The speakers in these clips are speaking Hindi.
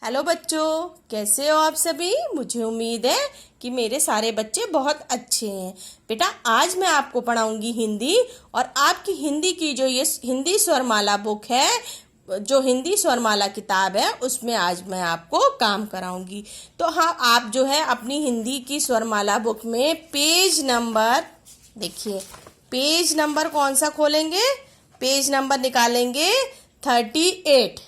हेलो बच्चों, कैसे हो आप सभी। मुझे उम्मीद है कि मेरे सारे बच्चे बहुत अच्छे हैं। बेटा, आज मैं आपको पढ़ाऊंगी हिंदी और आपकी हिंदी की जो ये हिंदी स्वरमाला बुक है, जो हिंदी स्वरमाला किताब है, उसमें आज मैं आपको काम कराऊंगी। तो हाँ, आप जो है अपनी हिंदी की स्वरमाला बुक में पेज नंबर देखिए, पेज नंबर कौन सा खोलेंगे, पेज नंबर निकालेंगे 38।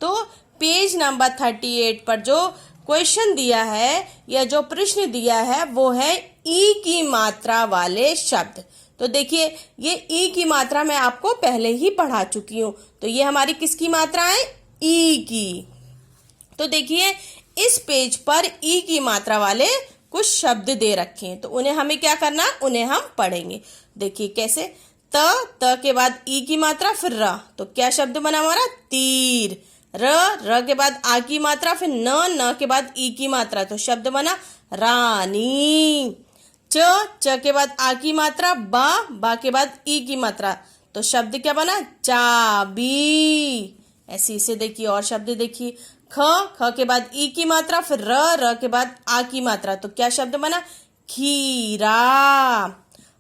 तो पेज नंबर 38 पर जो क्वेश्चन दिया है या जो प्रश्न दिया है वो है ई की मात्रा वाले शब्द। तो देखिए, ये ई की मात्रा मैं आपको पहले ही पढ़ा चुकी हूं। तो ये हमारी किसकी मात्रा है, ई की। तो देखिए, इस पेज पर ई की मात्रा वाले कुछ शब्द दे रखे हैं, तो उन्हें हमें क्या करना, उन्हें हम पढ़ेंगे। देखिए कैसे, त के बाद ई की मात्रा, फिर र, तो क्या शब्द बना हमारा, तीर। र के बाद आ की मात्रा, फिर न के बाद ई की मात्रा, तो शब्द बना रानी। च के बाद आ की मात्रा, बा के बाद ई की मात्रा, तो शब्द क्या बना, चाबी। ऐसे इसे देखिए, और शब्द देखिए, ख के बाद ई की मात्रा, फिर र के बाद आ की मात्रा, तो क्या शब्द बना, खीरा।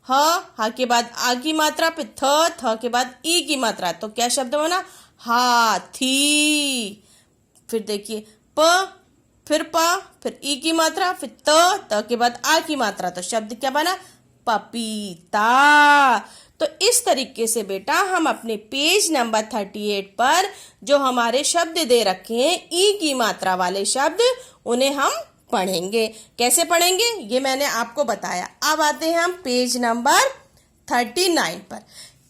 ह के बाद आ की मात्रा, फिर थ के बाद ई की मात्रा, तो क्या शब्द बना, हाथी। फिर देखिए, फिर फिर ई की मात्रा, फिर त के बाद आ की मात्रा, तो शब्द क्या बना, पपीता। तो इस तरीके से बेटा हम अपने पेज नंबर 38 पर जो हमारे शब्द दे रखे हैं ई की मात्रा वाले शब्द, उन्हें हम पढ़ेंगे। कैसे पढ़ेंगे ये मैंने आपको बताया। अब आते हैं हम पेज नंबर 39 पर।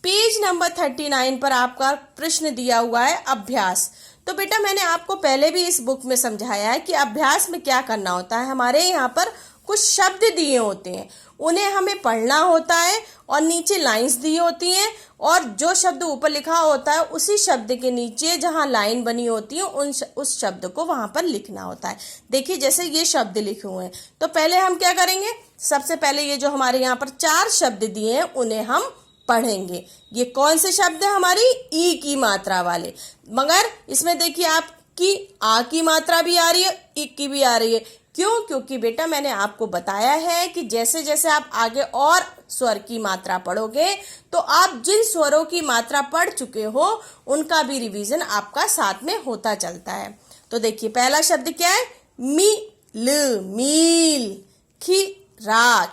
पेज नंबर 39 पर आपका प्रश्न दिया हुआ है अभ्यास। तो बेटा, मैंने आपको पहले भी इस बुक में समझाया है कि अभ्यास में क्या करना होता है। हमारे यहाँ पर कुछ शब्द दिए होते हैं, उन्हें हमें पढ़ना होता है और नीचे लाइंस दी होती हैं, और जो शब्द ऊपर लिखा होता है उसी शब्द के नीचे जहाँ लाइन बनी होती है उस शब्द को वहां पर लिखना होता है। देखिए, जैसे ये शब्द लिखे हुए हैं, तो पहले हम क्या करेंगे, सबसे पहले ये जो हमारे यहाँ पर 4 शब्द दिए हैं उन्हें हम पढ़ेंगे। ये कौन से शब्द है, हमारी ई की मात्रा वाले। मगर इसमें देखिए, आपकी आ की मात्रा भी आ रही है, ई की भी आ रही है। क्यों? क्योंकि बेटा मैंने आपको बताया है कि जैसे जैसे आप आगे और स्वर की मात्रा पढ़ोगे, तो आप जिन स्वरों की मात्रा पढ़ चुके हो उनका भी रिवीजन आपका साथ में होता चलता है। तो देखिए, पहला शब्द क्या है, मील, खीरा,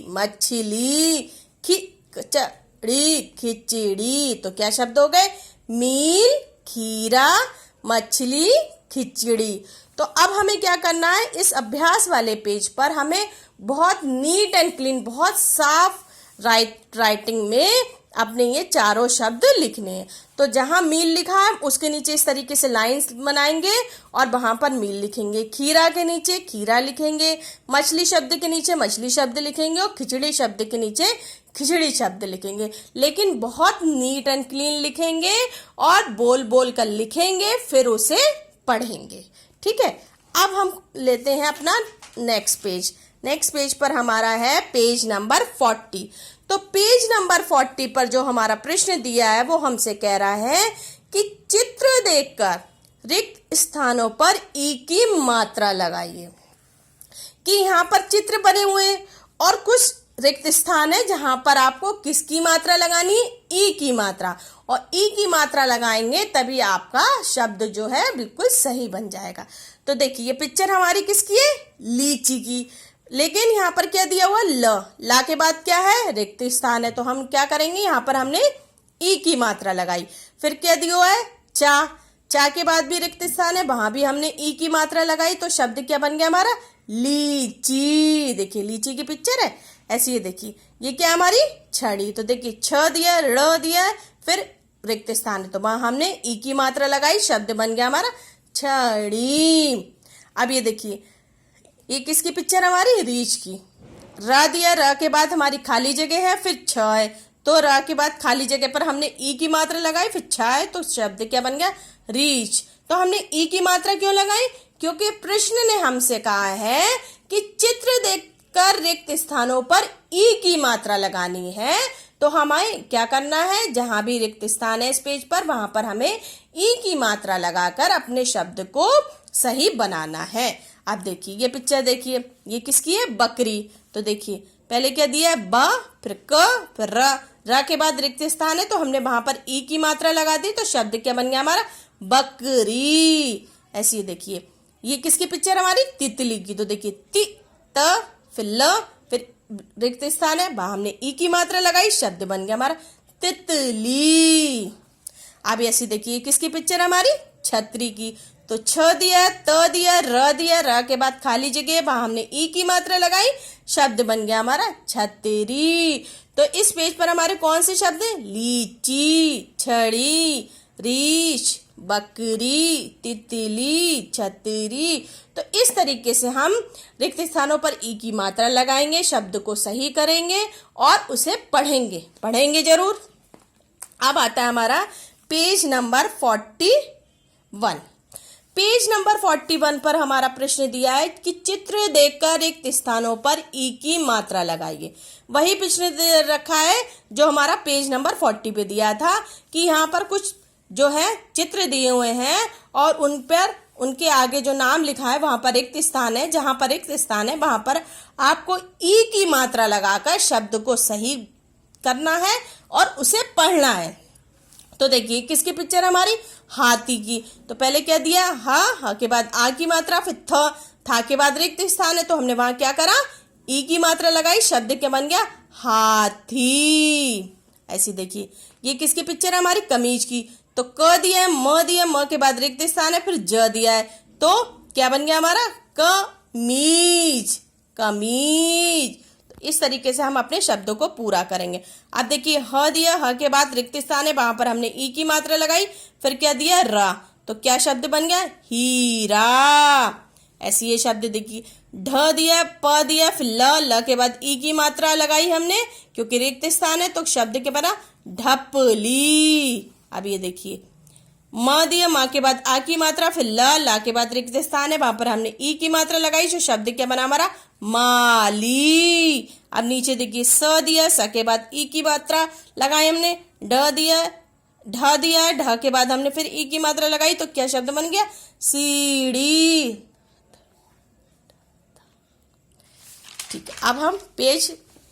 मछली, खिचड़ी, खिचड़ी, तो क्या शब्द हो गए, मील, खीरा, मछली, खिचड़ी। तो अब हमें क्या करना है, इस अभ्यास वाले पेज पर हमें बहुत नीट एंड क्लीन, बहुत साफ राइटिंग में अपने ये चारों शब्द लिखने हैं। तो जहां मील लिखा है उसके नीचे इस तरीके से लाइंस बनाएंगे और वहां पर मील लिखेंगे। खीरा के नीचे खीरा लिखेंगे, मछली शब्द के नीचे मछली शब्द लिखेंगे, और खिचड़ी शब्द के नीचे खिचड़ी शब्द लिखेंगे। लेकिन बहुत नीट एंड क्लीन लिखेंगे और बोल बोल कर लिखेंगे, फिर उसे पढ़ेंगे। ठीक है। अब हम लेते हैं अपना नेक्स्ट पेज। नेक्स्ट पेज पर हमारा है पेज नंबर 40। तो पेज नंबर 40 पर जो हमारा प्रश्न दिया है वो हमसे कह रहा है कि चित्र देखकर रिक्त स्थानों पर ई की मात्रा लगाइए। कि यहाँ पर चित्र बने हुए हैं और कुछ रिक्त स्थान है जहां पर आपको किसकी मात्रा लगानी है, ई की मात्रा। और ई की मात्रा लगाएंगे तभी आपका शब्द जो है बिल्कुल सही बन जाएगा। तो देखिए, ये पिक्चर हमारी किसकी है, लीची की। लेकिन यहाँ पर क्या दिया हुआ, ला के बाद क्या है, रिक्त स्थान है। तो हम क्या करेंगे, यहाँ पर हमने ई की मात्रा लगाई। फिर क्या दिया हुआ है, चा के बाद भी रिक्त स्थान है, वहां भी हमने ई की मात्रा लगाई। तो शब्द क्या बन गया हमारा, लीची। देखिए, लीची की पिक्चर है ऐसी। ये देखिए, ये क्या हमारी छड़ी। तो देखिए, छ दिया, र दिया, फिर रिक्त स्थान है, तो वहां हमने ई की मात्रा लगाई, शब्द बन गया हमारा छड़ी। अब ये देखिए, ये किसकी पिक्चर हमारी, रीछ की। र दिया, र के बाद हमारी खाली जगह है, फिर छ है, तो र के बाद खाली जगह पर हमने ई की मात्रा लगाई, फिर छ है, तो शब्द क्या बन गया, रीछ। तो हमने ई की मात्रा क्यों लगाई, क्योंकि प्रश्न ने हमसे कहा है कि चित्र देखकर रिक्त स्थानों पर ई की मात्रा लगानी है। तो हमें क्या करना है, जहां भी रिक्त स्थान है इस पेज पर, वहां पर हमें ई की मात्रा लगाकर अपने शब्द को सही बनाना है। आप देखिए ये पिक्चर देखिए, ये किसकी है? बकरी। तो देखिए पहले क्या दिया है? ब, फिर क, फिर र के बाद रिक्त स्थान है तो हमने वहां पर ई की मात्रा लगा दी, तो शब्द क्या बन गया हमारा? बकरी। ऐसी देखिए ये किसकी पिक्चर हमारी? तितली की। तो देखिए ति, त, फिर ल, फिर रिक्त स्थान है, वहां हमने ई की मात्रा लगाई, शब्द बन गया हमारा तितली। अब ऐसी देखिए किसकी पिक्चर हमारी? छतरी की। तो छ दिया, त दिया, र दिया, र के बाद खाली जगह, वहां हमने ई की मात्रा लगाई, शब्द बन गया हमारा छतरी। तो इस पेज पर हमारे कौन से शब्द हैं? लीची, छड़ी, रीछ, बकरी, तितली, छतरी। तो इस तरीके से हम रिक्त स्थानों पर ई की मात्रा लगाएंगे, शब्द को सही करेंगे और उसे पढ़ेंगे जरूर। अब आता है हमारा पेज नंबर 41। पेज नंबर 41 पर हमारा प्रश्न दिया है कि चित्र देखकर रिक्त स्थानों पर ई की मात्रा लगाइए। वही प्रश्न रखा है जो हमारा पेज नंबर 40 पे दिया था कि यहाँ पर कुछ जो है चित्र दिए हुए हैं और उन पर उनके आगे जो नाम लिखा है वहां पर रिक्त स्थान है, जहां पर रिक्त स्थान है वहां पर आपको ई की मात्रा लगाकर शब्द को सही करना है और उसे पढ़ना है। तो देखिए किसकी पिक्चर हमारी? हाथी की। तो पहले क्या दिया? हा के बाद आ की मात्रा, फिर था के बाद रिक्त स्थान है तो हमने वहां क्या करा? ई की मात्रा लगाई, शब्द क्या बन गया? हाथी। ऐसी देखिए ये किसकी पिक्चर है हमारी? कमीज की। तो क दिया है, म दिया, म के बाद रिक्त स्थान है, फिर ज दिया है, तो क्या बन गया हमारा? कमीज, कमीज। इस तरीके से हम अपने शब्दों को पूरा करेंगे। अब देखिए ह दिया, ह के बाद रिक्त स्थान है, वहां पर हमने ई की मात्रा लगाई, फिर क्या दिया? रा, तो क्या शब्द बन गया? हीरा। ऐसी ये शब्द देखिए ढ दिया, प दिया, फिर ल के बाद ई की मात्रा लगाई हमने क्योंकि रिक्त स्थान है, तो शब्द क्या बना? ढपली। अब ये देखिए म दिया, माँ के बाद आ की मात्रा, फिर ला के बाद रिक्त स्थान है, वहां पर हमने ई की मात्रा लगाई, जो शब्द क्या बना हमारा? माली। अब नीचे देखिए स दिया, स के बाद ई की मात्रा लगाई हमने, ढ दिया, ढ के बाद हमने फिर ई की मात्रा लगाई, तो क्या शब्द बन गया? सीढ़ी। ठीक है, अब हम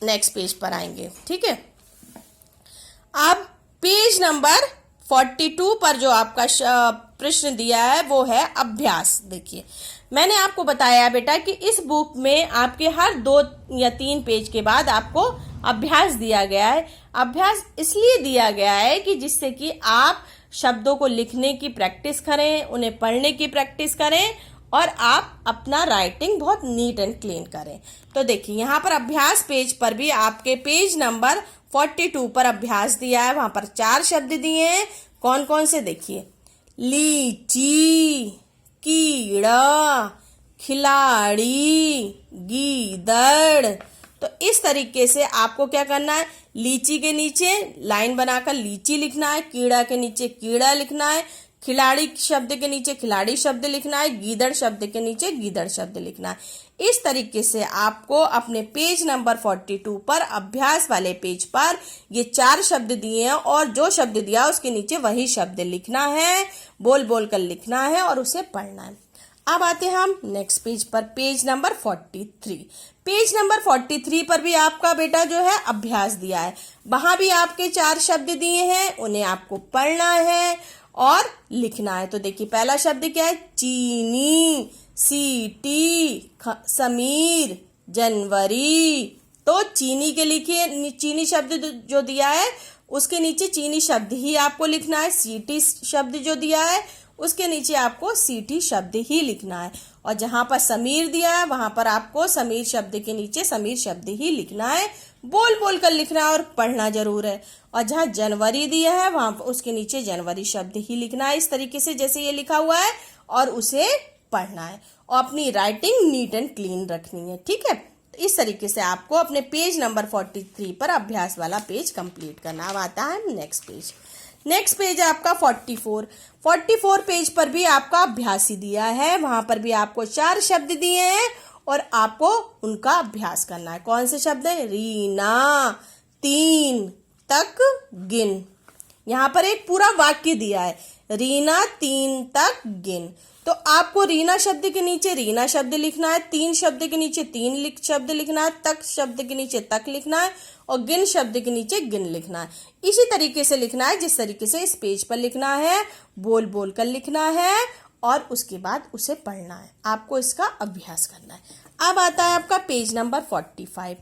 नेक्स्ट पेज पर आएंगे। ठीक है, अब पेज नंबर 42 पर जो आपका प्रश्न दिया है वो है अभ्यास। देखिए मैंने आपको बताया बेटा कि इस बुक में आपके हर 2 या 3 पेज के बाद आपको अभ्यास दिया गया है। अभ्यास इसलिए दिया गया है कि जिससे कि आप शब्दों को लिखने की प्रैक्टिस करें, उन्हें पढ़ने की प्रैक्टिस करें और आप अपना राइटिंग बहुत नीट एंड क्लीन करें। तो देखिए यहाँ पर अभ्यास पेज पर भी आपके पेज नंबर 42 पर अभ्यास दिया है। वहां पर 4 शब्द दिए हैं। कौन कौन से? देखिए लीची, कीड़ा, खिलाड़ी, गीदड़। तो इस तरीके से आपको क्या करना है? लीची के नीचे लाइन बनाकर लीची लिखना है, कीड़ा के नीचे कीड़ा लिखना है, खिलाड़ी शब्द के नीचे खिलाड़ी शब्द लिखना है, गीदड़ शब्द के नीचे गीदड़ शब्द लिखना है। इस तरीके से आपको अपने पेज नंबर 42 पर अभ्यास वाले पेज पर ये 4 शब्द दिए हैं और जो शब्द दिया उसके नीचे वही शब्द लिखना है, बोल बोल कर लिखना है और उसे पढ़ना है। अब आते हैं हम नेक्स्ट पेज पर, पेज नंबर 43। पेज नंबर 43 पर भी आपका बेटा जो है अभ्यास दिया है। वहां भी आपके 4 शब्द दिए हैं, उन्हें आपको पढ़ना है और लिखना है। तो देखिए पहला शब्द क्या है? चीनी, सीटी, समीर, जनवरी। तो चीनी के लिखिए, चीनी शब्द जो दिया है उसके नीचे चीनी शब्द ही आपको लिखना है। सीटी शब्द जो दिया है उसके नीचे आपको सीटी शब्द ही लिखना है। और जहां पर समीर दिया है वहां पर आपको समीर शब्द के नीचे समीर शब्द ही लिखना है, बोल बोल कर लिखना है और पढ़ना जरूर है। और जहां जनवरी दिया है वहां पर उसके नीचे जनवरी शब्द ही लिखना है, इस तरीके से जैसे ये लिखा हुआ है, और उसे पढ़ना है और अपनी राइटिंग नीट एंड क्लीन रखनी है। ठीक है, इस तरीके से आपको अपने पेज नंबर 43 पर अभ्यास वाला पेज कंप्लीट करना। अब आता है नेक्स्ट पेज। नेक्स्ट पेज है आपका 44 पेज पर भी आपका अभ्यास ही दिया है। वहां पर भी आपको 4 शब्द दिए हैं और आपको उनका अभ्यास करना है। कौन से शब्द है? रीना, 3 तक गिन, यहाँ पर एक पूरा वाक्य दिया है, रीना 3 तक गिन। तो आपको रीना शब्द के नीचे रीना शब्द लिखना है, 3 शब्द के नीचे 3 शब्द लिखना है, तक शब्द के नीचे तक लिखना है और गिन शब्द के नीचे गिन लिखना है। इसी तरीके से लिखना है जिस तरीके से इस पेज पर लिखना है, बोल बोल कर लिखना है और उसके बाद उसे पढ़ना है। आपको इसका अभ्यास करना है। अब आता है आपका पेज नंबर 45।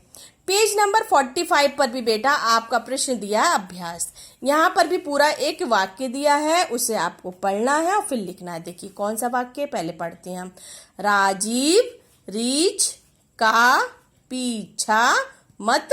पेज नंबर 45 पर भी बेटा आपका प्रश्न दिया है अभ्यास। यहाँ पर भी पूरा एक वाक्य दिया है, उसे आपको पढ़ना है और फिर लिखना है। देखिए कौन सा वाक्य, पहले पढ़ते हैं हम। राजीव रीछ का पीछा मत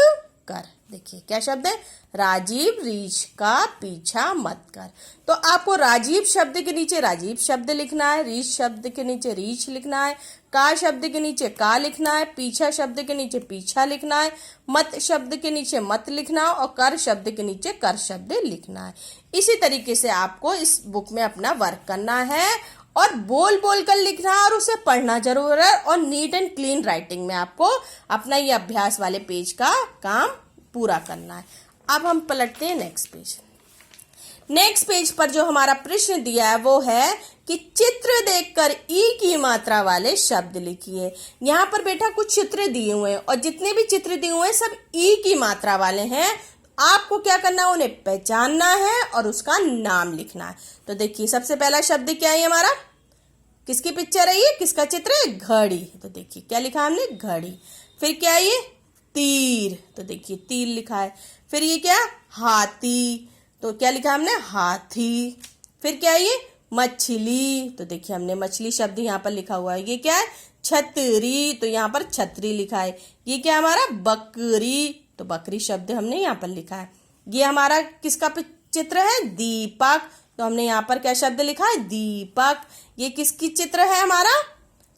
कर। देखिए क्या शब्द है, राजीव रीछ का पीछा मत कर। तो आपको राजीव शब्द के नीचे राजीव शब्द लिखना है, रीछ शब्द के नीचे रीछ लिखना है, का शब्द के नीचे का लिखना है, पीछा शब्द के नीचे पीछा लिखना है, मत शब्द के नीचे मत लिखना है और कर शब्द के नीचे कर शब्द लिखना है। इसी तरीके से आपको इस बुक में अपना वर्क करना है और बोल बोल कर लिखना है और उसे पढ़ना जरूर है और नीट एंड क्लीन राइटिंग में आपको अपना ये अभ्यास वाले पेज का काम पूरा करना है। अब हम पलटते हैं नेक्स्ट पेज। नेक्स्ट पेज पर जो हमारा प्रश्न दिया है वो है कि चित्र देखकर ई की मात्रा वाले शब्द लिखिए। यहाँ पर बेटा कुछ चित्र दिए हुए हैं और जितने भी चित्र दिए हुए हैं सब ई की मात्रा वाले हैं। आपको क्या करना है, उन्हें पहचानना है और उसका नाम लिखना है। तो देखिए सबसे पहला शब्द क्या है हमारा, किसकी पिक्चर है ये, किसका चित्र है, घड़ी। तो देखिए क्या लिखा हमने, घड़ी। फिर क्या है ये, तीर। तो देखिए तीर लिखा है। फिर ये क्या, हाथी। तो क्या लिखा हमने, हाथी। फिर क्या है ये, मछली। तो देखिए हमने मछली शब्द यहाँ पर लिखा हुआ है। ये क्या है, छतरी। तो यहाँ पर छतरी लिखा है। ये क्या हमारा, बकरी। तो बकरी शब्द हमने यहाँ पर लिखा है। ये हमारा किसका चित्र है, दीपक। तो हमने यहाँ पर क्या शब्द लिखा है, दीपक। ये किसकी चित्र है हमारा,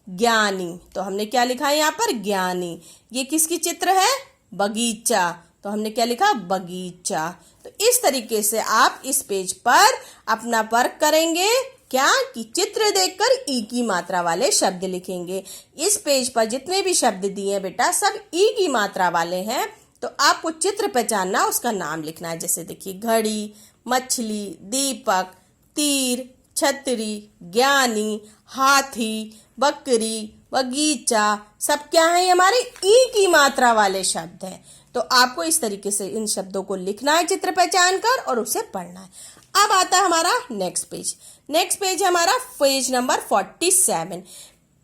ज्ञानी। तो हमने क्या लिखा है यहाँ पर, ज्ञानी। ये किसकी चित्र है, बगीचा। तो हमने क्या लिखा, बगीचा। तो इस तरीके से आप इस पेज पर अपना वर्क करेंगे क्या, कि चित्र देखकर ई की मात्रा वाले शब्द लिखेंगे। इस पेज पर जितने भी शब्द दिए हैं बेटा सब ई की मात्रा वाले हैं। तो आपको चित्र पहचानना, उसका नाम लिखना है। जैसे देखिए घड़ी, मछली, दीपक, तीर, छतरी, ज्ञानी, हाथी, बकरी, बगीचा, सब क्या है हमारे ई की मात्रा वाले शब्द हैं। तो आपको इस तरीके से इन शब्दों को लिखना है चित्र पहचान कर और उसे पढ़ना है। अब आता है हमारा नेक्स्ट पेज। नेक्स्ट पेज है हमारा पेज नंबर 47।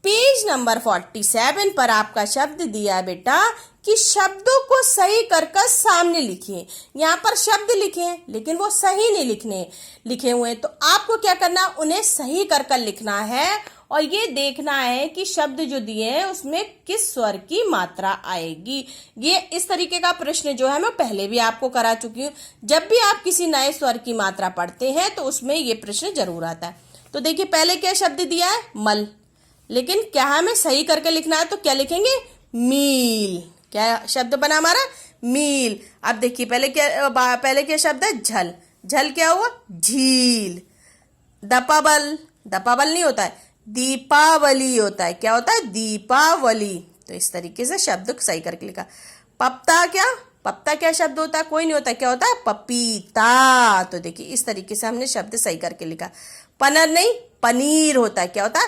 पेज नंबर 47 पर आपका शब्द दिया है बेटा कि शब्दों को सही कर सामने लिखिए। यहाँ पर शब्द लिखे हैं लेकिन वो सही नहीं लिखे हुए हैं। तो आपको क्या करना, उन्हें सही कर लिखना है और ये देखना है कि शब्द जो दिए हैं उसमें किस स्वर की मात्रा आएगी। ये इस तरीके का प्रश्न जो है मैं पहले भी आपको करा चुकी हूँ। जब भी आप किसी नए स्वर की मात्रा पढ़ते हैं तो उसमें ये प्रश्न जरूर आता है। तो देखिए पहले क्या शब्द दिया है, मल, लेकिन क्या हमें सही करके लिखना है। तो क्या लिखेंगे, मील। क्या शब्द बना हमारा, मील। अब देखिए पहले क्या शब्द है, झल। झल क्या हुआ, झील। दपाबल, दपाबल नहीं होता है, दीपावली होता है। क्या होता है, दीपावली। तो इस तरीके से शब्द को सही करके लिखा। पप्ता, पप्ता क्या शब्द होता है, कोई नहीं होता, क्या होता है, पपीता। तो देखिए इस तरीके से हमने शब्द सही करके लिखा। पनर नहीं, पनीर होता है। क्या होता है,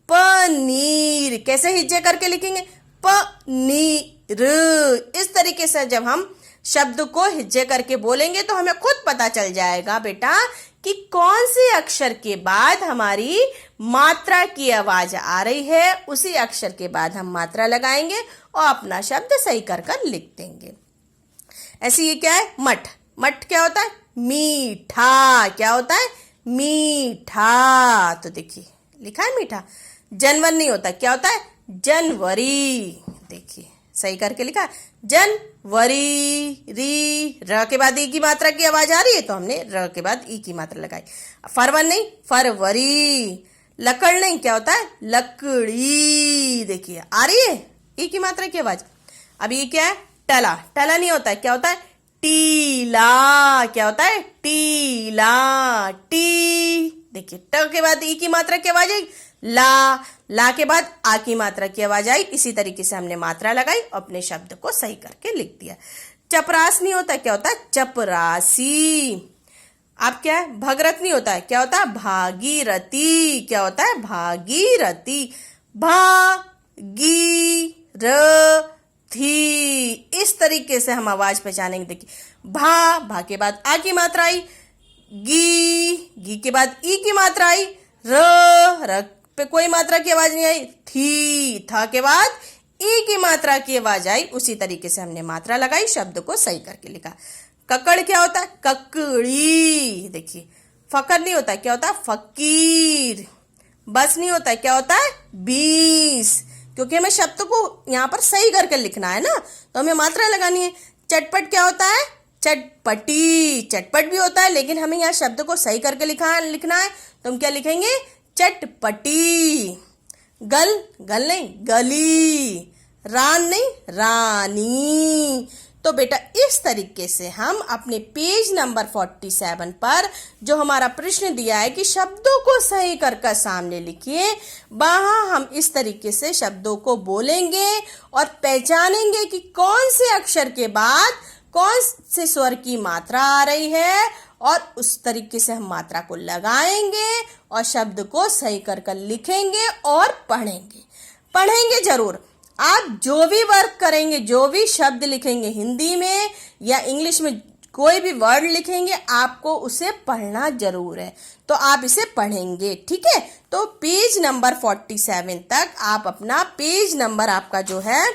पनीर। कैसे हिज्जे करके लिखेंगे, पनीर। इस तरीके से जब हम शब्द को हिज्जे करके बोलेंगे तो हमें खुद पता चल जाएगा बेटा कि कौन से अक्षर के बाद हमारी मात्रा की आवाज आ रही है। उसी अक्षर के बाद हम मात्रा लगाएंगे और अपना शब्द सही कर लिख देंगे। ऐसे ये क्या है, मठ। मठ क्या होता है, मीठा। क्या होता है, मीठा। तो देखिए लिखा है मीठा। जनवर नहीं होता, क्या होता है, जनवरी। देखिए सही करके लिखा, जनवरी। री, र के बाद ई की मात्रा की आवाज आ रही है तो हमने र के बाद ई की मात्रा लगाई। फरवन नहीं, फरवरी। लकड़ नहीं, क्या होता है, लकड़ी। देखिए आ रही है ई की मात्रा की आवाज। अब ये क्या है, टला। टला नहीं होता है, क्या होता है, टीला। क्या होता है, टीला। टी। देखिए ट के बाद ई की मात्रा की आवाज आई, ला। ला के बाद आ की मात्रा की आवाज आई। इसी तरीके से हमने मात्रा लगाई और अपने शब्द को सही करके लिख दिया। चपरास नहीं होता, क्या होता है, चपरासी। अब क्या है, भगरथनी होता है, क्या होता है, भागीरथी। क्या होता है, भागीरथी। भागीरथी, इस तरीके से हम आवाज पहचानेंगे। देखिए, भा के बाद आ की मात्रा आई, गी के बाद ई की मात्रा आई, र पे कोई मात्रा की आवाज नहीं आई, थी, था के बाद ई की मात्रा की आवाज आई। उसी तरीके से हमने मात्रा लगाई, शब्द को सही करके लिखा। ककड़ क्या होता है, ककड़ी। देखिए, फकर नहीं होता, क्या होता है, फकीर। बस नहीं होता, क्या होता है, बीस। क्योंकि हमें शब्द को यहाँ पर सही करके लिखना है ना, तो हमें मात्रा लगानी है। चटपट क्या होता है, चटपटी। चटपट भी होता है, लेकिन हमें यहाँ शब्द को सही करके लिखना है, तो हम क्या लिखेंगे, चटपटी। गल नहीं, गली। रान नहीं, रानी। तो बेटा इस तरीके से हम अपने पेज नंबर 47 पर जो हमारा प्रश्न दिया है कि शब्दों को सही कर सामने लिखिए, वहां हम इस तरीके से शब्दों को बोलेंगे और पहचानेंगे कि कौन से अक्षर के बाद कौन से स्वर की मात्रा आ रही है, और उस तरीके से हम मात्रा को लगाएंगे और शब्द को सही कर लिखेंगे और पढ़ेंगे जरूर। आप जो भी वर्क करेंगे, जो भी शब्द लिखेंगे, हिंदी में या इंग्लिश में कोई भी वर्ड लिखेंगे, आपको उसे पढ़ना जरूर है, तो आप इसे पढ़ेंगे, ठीक है। तो पेज नंबर 47 तक आप अपना पेज नंबर, आपका जो है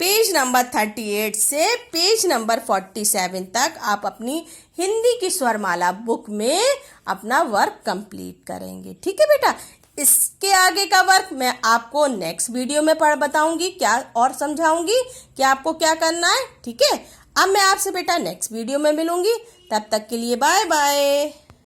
पेज नंबर 38 से पेज नंबर 47 तक आप अपनी हिंदी की स्वरमाला बुक में अपना वर्क कंप्लीट करेंगे, ठीक है बेटा। इसके आगे का वर्क मैं आपको नेक्स्ट वीडियो में बताऊंगी, क्या और समझाऊंगी कि आपको क्या करना है, ठीक है। अब मैं आपसे बेटा नेक्स्ट वीडियो में मिलूंगी, तब तक के लिए बाय बाय।